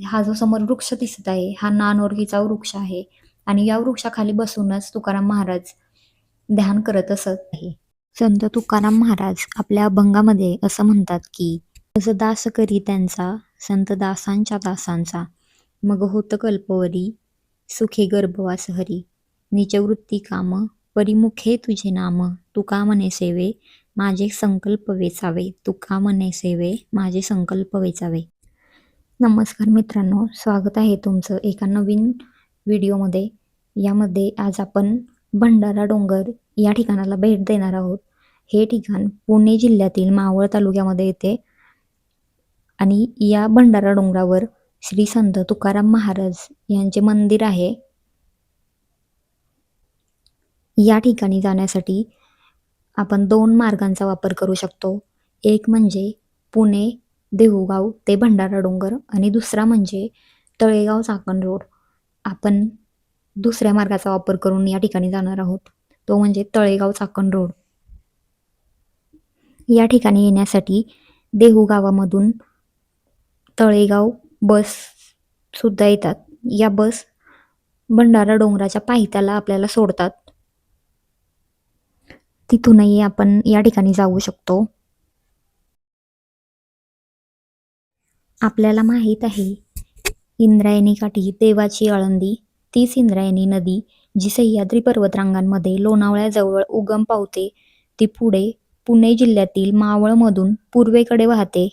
हा जो समोर वृक्ष दिसत आहे हा नानोर्गीचा वृक्ष आहे आणि या वृक्षाखाली बसूनच तुकाराम महाराज ध्यान करत असत आहे. संत तुकाराम महाराज आपल्या अभंगामध्ये असं म्हणतात की जसं दास करी त्यांचा संत दासांच्या दासांचा मग होत कल्पवरी सुखे गर्भवास हरी निजवृत्ती काम परिमुखे तुझे नाम तुका म्हणे सेवे माझे संकल्प वेचावे तुका म्हणे सेवे माझे संकल्प वेचावे. नमस्कार मित्रांनो, स्वागत आहे तुमचं एका नवीन व्हिडिओमध्ये. यामध्ये आज आपण भंडारा डोंगर या ठिकाणाला भेट देणार आहोत. हे ठिकाण पुणे जिल्ह्यातील मावळ तालुक्यामध्ये येते आणि या भंडारा डोंगरावर श्री संत तुकाराम महाराज यांचे मंदिर आहे. या ठिकाणी जाण्यासाठी आपण 2 मार्गांचा वापर करू शकतो. एक म्हणजे पुणे देहूगाव ते भंडारा डोंगर आणि दुसरा म्हणजे तळेगाव चाकण रोड. आपण दुसऱ्या मार्गाचा वापर करून या ठिकाणी जाणार आहोत, तो म्हणजे तळेगाव चाकण रोड. या ठिकाणी येण्यासाठी देहू गावामधून तळेगाव बस सुद्धा येतात. या बस भंडारा डोंगराच्या पायथ्याला आपल्याला सोडतात. तिथूनही आपण या ठिकाणी जाऊ शकतो. आपल्याला माहीत आहे इंद्रायणी काठी देवाची आळंदी, तीच इंद्रायणी नदी जी सह्याद्री पर्वतरांगांमध्ये लोणावळ्याजवळ उगम पावते, ती पुढे पुणे जिल्ह्यातील मावळमधून पूर्वेकडे वाहते.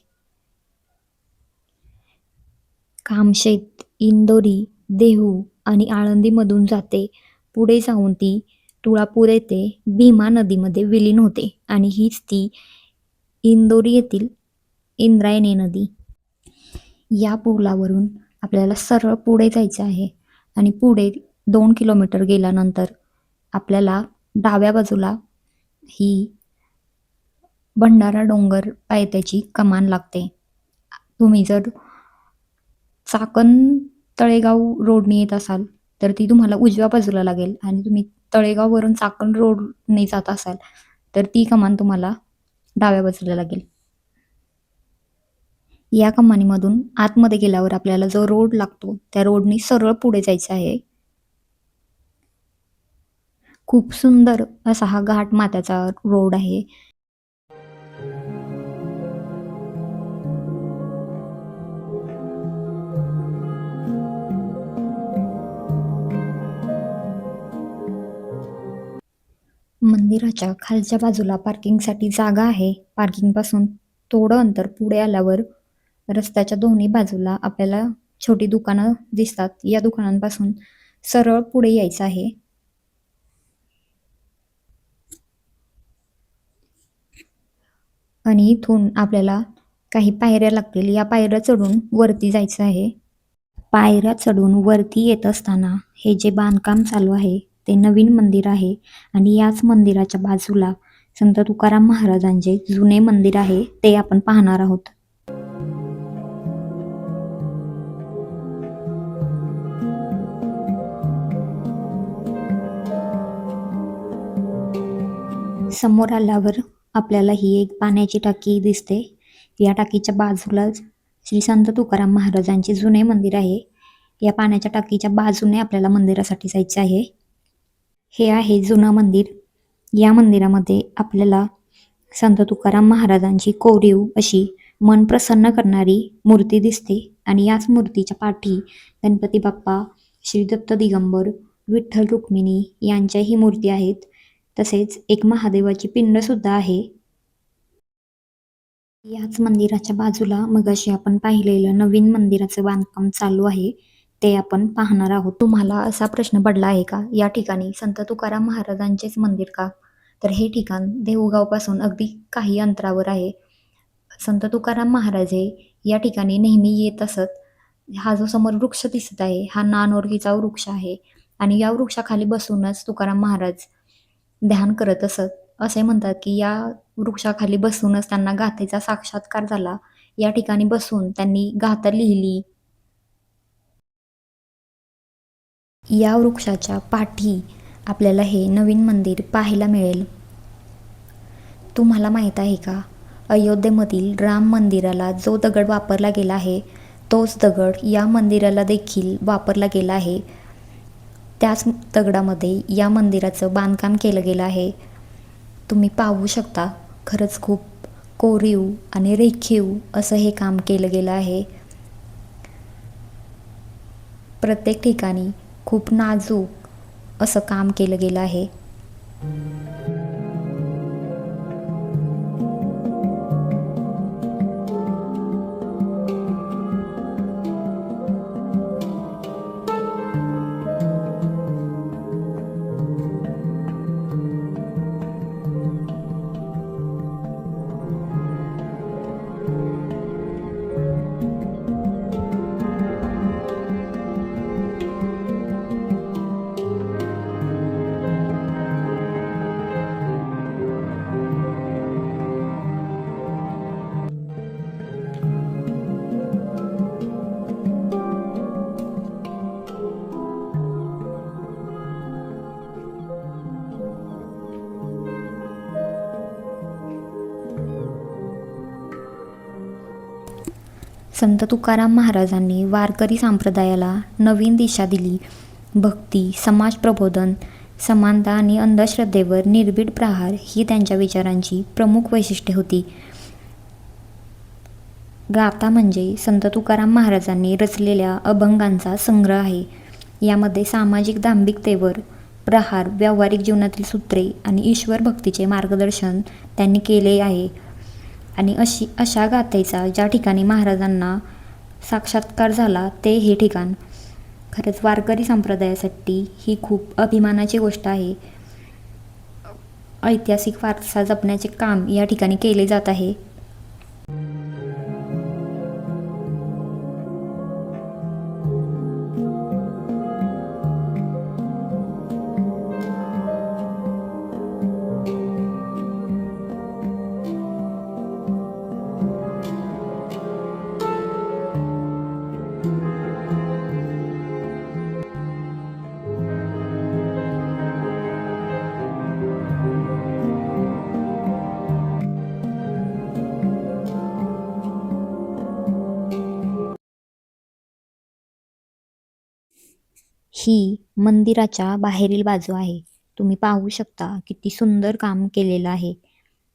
कामशेत, इंदोरी, देहू आणि आळंदीमधून जाते. पुढे जाऊन ती तुळापूर येथे भीमा नदीमध्ये विलीन होते आणि हीच ती इंदोरी येथील इंद्रायणी नदी. या पुलावरून आपल्याला सरळ पुढे जायचं आहे आणि पुढे 2 किलोमीटर गेल्यानंतर आपल्याला डाव्या बाजूला ही भंडारा डोंगर पायथ्याची कमान लागते. तुम्ही जर चाकण तळेगाव रोडने येत असाल तर ती तुम्हाला उजव्या बाजूला लागेल आणि तुम्ही तळेगाववरून चाकण रोडने जात असाल तर ती कमान तुम्हाला डाव्या बाजूला लागेल. या कमानीमधून आतमध्ये गेल्यावर आपल्याला जो रोड लागतो त्या रोडने सरळ पुढे जायचं आहे. खूप सुंदर असा हा घाट माथ्याचा रोड आहे. मंदिराच्या खालच्या बाजूला पार्किंगसाठी जागा आहे. पार्किंगपासून थोडं अंतर पुढे आल्यावर रस्त्याच्या दोन्ही बाजूला आपल्याला छोटी दुकानं दिसतात. या दुकानांपासून सरळ पुढे यायचं आहे. आणि इथून आपल्याला काही पायऱ्या लागतील. या पायऱ्या चढून वरती जायचं आहे. पायऱ्या चढून वरती येत असताना हे जे बांधकाम चालू आहे ते नवीन मंदिर आहे आणि याच मंदिराच्या बाजूला संत तुकाराम महाराजांचे जुने मंदिर आहे ते आपण पाहणार आहोत. समोर आल्यावर आपल्याला ही एक पाण्याची टाकी दिसते. या टाकीच्या बाजूलाच श्री संत तुकाराम महाराजांचे जुने मंदिर आहे. या पाण्याच्या टाकीच्या बाजूने आपल्याला मंदिरासाठी जायचे आहे. हे आहे जुनं मंदिर. या मंदिरामध्ये आपल्याला संत तुकाराम महाराजांची कोरीव अशी मन प्रसन्न करणारी मूर्ती दिसते आणि याच मूर्तीच्या पाठी गणपती बाप्पा, श्री दत्त दिगंबर, विठ्ठल रुक्मिणी यांच्याही मूर्ती आहेत. तसेच एक महादेवाची पिंड सुद्धा आहे. याच मंदिराच्या बाजूला मगाशी आपण पाहिलेलं नवीन मंदिराचं बांधकाम चालू आहे ते आपण पाहणार आहोत. तुम्हाला असा प्रश्न पडला आहे का, या ठिकाणी संत तुकाराम महाराजांचेच मंदिर का? तर हे ठिकाण देहूगावपासून अगदी काही अंतरावर आहे. संत तुकाराम महाराज हे या ठिकाणी नेहमी येत असत. हा जो समोर वृक्ष दिसत आहे हा नानोर्गीचा वृक्ष आहे आणि या वृक्षाखाली बसूनच तुकाराम महाराज ध्यान करत असत. असे म्हणतात की या वृक्षाखाली बसूनच त्यांना गाथेचा साक्षात्कार झाला. या ठिकाणी बसून त्यांनी गाथा लिहिली. या वृक्षाच्या पाठी आपल्याला हे नवीन मंदिर पाहायला मिळेल. तुम्हाला माहीत आहे का, अयोध्येमधील राम मंदिराला जो दगड वापरला गेला आहे तोच दगड या मंदिराला देखील वापरला गेला आहे. त्याच दगडामध्ये या मंदिराचं बांधकाम केलं गेलं आहे. तुम्ही पाहू शकता, खरंच खूप कोरीव आणि रेखीव असं हे काम केलं गेलं आहे. प्रत्येक ठिकाणी खूप नाजूक असं काम केलं गेलं आहे. संत तुकाराम महाराजांनी वारकरी संप्रदायाला नवीन दिशा दिली. भक्ती, समाज प्रबोधन, समानता आणि अंधश्रद्धेवर निर्भीड प्रहार ही त्यांच्या विचारांची प्रमुख वैशिष्ट्ये होती. गाथा म्हणजे संत तुकाराम महाराजांनी रचलेल्या अभंगांचा संग्रह आहे. यामध्ये सामाजिक दांभिकतेवर प्रहार, व्यावहारिक जीवनातील सूत्रे आणि ईश्वर भक्तीचे मार्गदर्शन त्यांनी केले आहे. आणि अशा गाथेचा ज्या ठिकाणी महाराजांना साक्षात्कार झाला ते हे ठिकाण. खरंच वारकरी संप्रदायासाठी ही खूप अभिमानाची गोष्ट आहे. ऐतिहासिक वारसा जपण्याचे काम या ठिकाणी केले जात आहे. ही मंदिराच्या बाहेरील बाजू आहे. तुम्ही पाहू शकता किती सुंदर काम केलेलं आहे.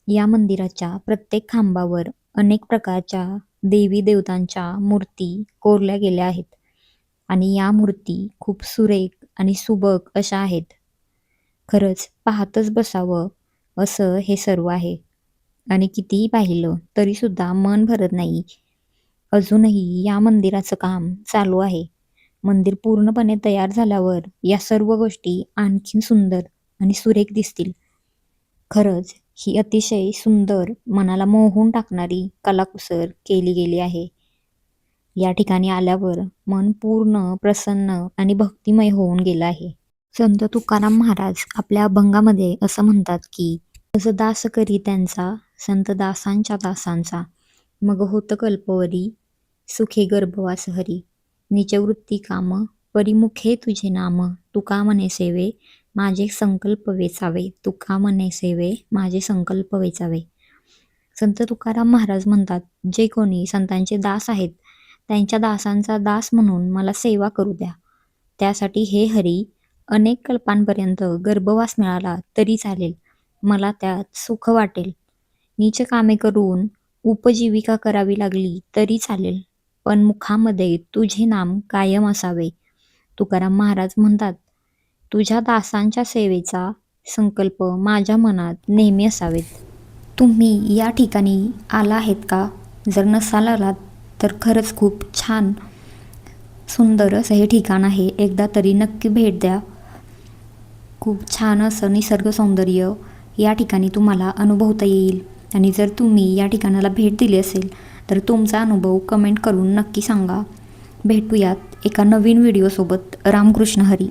या मंदिराच्या प्रत्येक खांबावर अनेक प्रकारच्या देवी देवतांच्या मूर्ती कोरल्या गेल्या आहेत आणि या मूर्ती खूप सुरेख आणि सुबक अशा आहेत. खरंच पाहतच बसावं असं हे सर्व आहे आणि कितीही पाहिलं तरी सुद्धा मन भरत नाही. अजूनही या मंदिराचं काम चालू आहे. मंदिर पूर्णपणे तयार झाल्यावर या सर्व गोष्टी आणखीन सुंदर आणि सुरेख दिसतील. खरंच ही अतिशय सुंदर, मनाला मोहून टाकणारी कलाकुसर केली गेली आहे. या ठिकाणी आल्यावर मन पूर्ण प्रसन्न आणि भक्तिमय होऊन गेलं आहे. संत तुकाराम महाराज आपल्या अभंगामध्ये असं म्हणतात की, "अस दास करी त्यांचा, संत दासांच्या दासांचा, मग होत कल्पवरी, सुखे गर्भवास हरी, निजवृत्ती काम, परिमुखे तुझे नाम, तुका म्हणे सेवे, माझे संकल्प वेचावे, तुका म्हणे सेवे, माझे संकल्प वेचावे." संत तुकाराम महाराज म्हणतात, जे कोणी संतांचे दास आहेत त्यांच्या दासांचा दास म्हणून मला सेवा करू द्या. त्यासाठी हे हरी अनेक कल्पांपर्यंत गर्भवास मिळाला तरी चालेल, मला त्यात सुख वाटेल. नीच कामे करून उपजीविका करावी लागली तरी चालेल, पण मुखामध्ये तुझे नाम कायम असावे. तुकाराम महाराज म्हणतात, तुझ्या दासांच्या सेवेचा संकल्प माझ्या मनात नेहमी असावेत. तुम्ही या ठिकाणी आला आहेत का? जर नसाल आलात तर खरंच खूप छान सुंदर असं हे ठिकाण आहे. एकदा तरी नक्की भेट द्या. खूप छान असं निसर्ग सौंदर्य या ठिकाणी तुम्हाला अनुभवता येईल. आणि जर तुम्ही या ठिकाणाला भेट दिली असेल तर तुमचा अनुभव कमेंट करून नक्की सांगा. भेटूयात एका नवीन व्हिडिओसोबत. रामकृष्ण हरी.